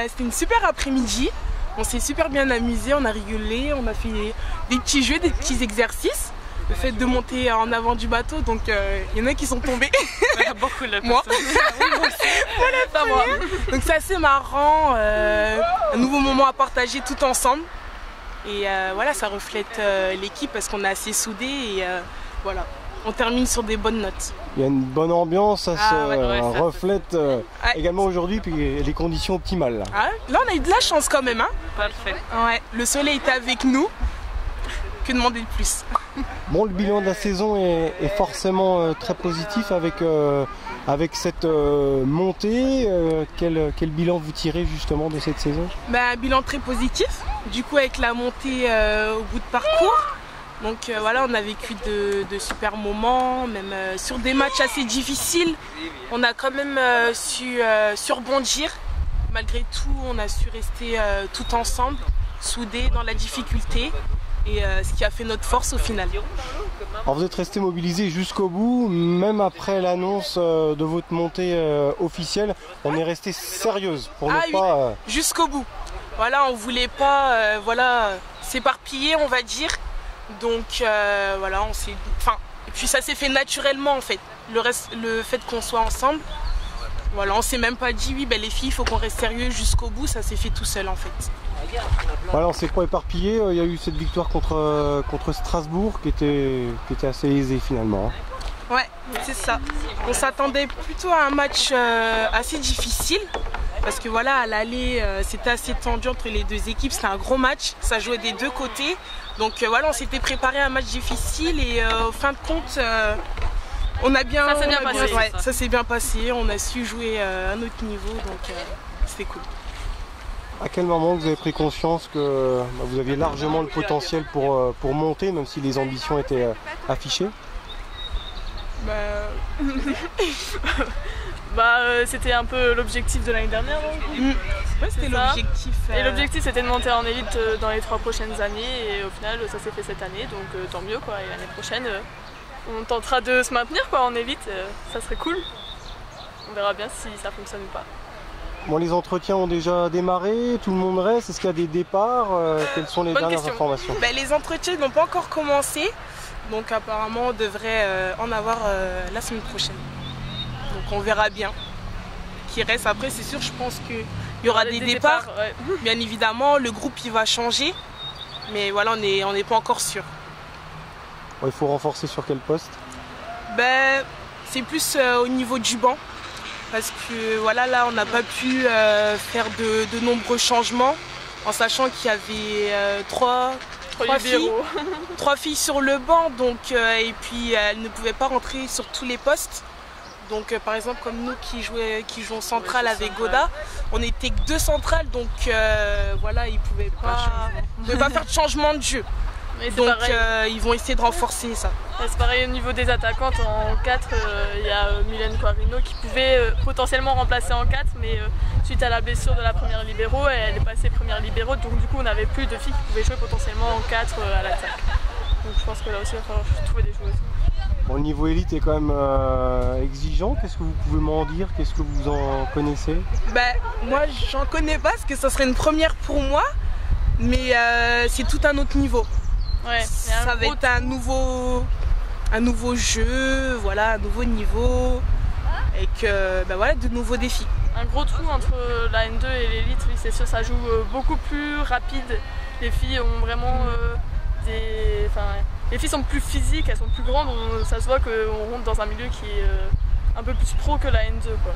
C'était une super après-midi. On s'est super bien amusé, on a rigolé, on a fait des petits jeux, des petits exercices. Le fait de monter en avant du bateau, donc il y en a qui sont tombés. Beaucoup de moi. Moi. Donc c'est assez marrant, un nouveau moment à partager tout ensemble. Et voilà, ça reflète l'équipe parce qu'on est assez soudés et voilà, on termine sur des bonnes notes. Il y a une bonne ambiance, ça se reflète ouais. également aujourd'hui, puis les conditions optimales. Là on a eu de la chance quand même. Hein. Parfait. Ouais, le soleil était avec nous, que demander de plus? Bon, le bilan de la saison est forcément très positif avec cette montée. Quel bilan vous tirez justement de cette saison? Un bilan très positif, du coup avec la montée au bout de parcours. Donc voilà, on a vécu de super moments, même sur des matchs assez difficiles. On a quand même su rebondir. Malgré tout, on a su rester tout ensemble, soudés dans la difficulté. Et ce qui a fait notre force au final. Alors vous êtes resté mobilisé jusqu'au bout, même après l'annonce de votre montée officielle, on est resté sérieuse pour ne pas... Jusqu'au bout. Voilà, on voulait pas s'éparpiller, on va dire. Donc voilà, on s'est... et puis ça s'est fait naturellement en fait. Le fait qu'on soit ensemble, voilà, on s'est même pas dit oui, les filles, il faut qu'on reste sérieux jusqu'au bout, ça s'est fait tout seul en fait. Voilà, on s'est pas éparpillé, il y a eu cette victoire contre Strasbourg qui était assez aisée finalement. Ouais, c'est ça. On s'attendait plutôt à un match assez difficile parce que voilà, à l'aller, c'était assez tendu entre les deux équipes, c'était un gros match, ça jouait des deux côtés. Donc voilà, on s'était préparé à un match difficile et au fin de compte, on a bien... Ça s'est bien passé. Ouais, ça s'est bien passé, on a su jouer à notre niveau, donc c'était cool. À quel moment vous avez pris conscience que vous aviez largement le potentiel pour monter, même si les ambitions étaient affichées? C'était un peu l'objectif de l'année dernière. Ouais, c'était l'objectif. Et l'objectif c'était de monter en élite dans les 3 prochaines années et au final ça s'est fait cette année, donc tant mieux quoi. Et l'année prochaine on tentera de se maintenir quoi en élite, ça serait cool. On verra bien si ça fonctionne ou pas. Bon, les entretiens ont déjà démarré, tout le monde reste, est-ce qu'il y a des départs? Quelles sont les dernières informations? Les entretiens n'ont pas encore commencé, donc apparemment on devrait en avoir la semaine prochaine. Donc on verra bien qui reste. Après c'est sûr, je pense qu'il y aura des départs. Ouais. Bien évidemment, le groupe il va changer, mais voilà, on n'est pas encore sûr. Il faut renforcer sur quel poste? C'est plus au niveau du banc. Parce que voilà, là on n'a pas pu faire de nombreux changements en sachant qu'il y avait trois filles sur le banc, donc, et puis elles ne pouvaient pas rentrer sur tous les postes. Donc par exemple comme nous qui jouons centrale avec Goda, on n'était que 2 centrales, donc voilà, ils ne pouvaient pas faire de changement de jeu. Donc ils vont essayer de renforcer ça. C'est pareil au niveau des attaquantes, en 4 il y a Mylène Quarino qui pouvait potentiellement remplacer en 4, mais suite à la blessure de la première libéro, elle est passée première libéro, donc du coup on n'avait plus de filles qui pouvaient jouer potentiellement en 4 à l'attaque. Donc je pense que là aussi il va falloir trouver des joueuses. Bon, le niveau élite est quand même exigeant, qu'est-ce que vous pouvez m'en dire? Qu'est-ce que vous en connaissez? Moi j'en connais pas parce que ça serait une première pour moi, mais c'est tout un autre niveau. Ouais, ça va être un nouveau jeu, voilà, un nouveau niveau, et voilà, de nouveaux défis. Un gros trou entre la N2 et l'élite, oui c'est sûr, ça joue beaucoup plus rapide. Les filles ont vraiment les filles sont plus physiques, elles sont plus grandes, ça se voit qu'on rentre dans un milieu qui est un peu plus pro que la N2 quoi.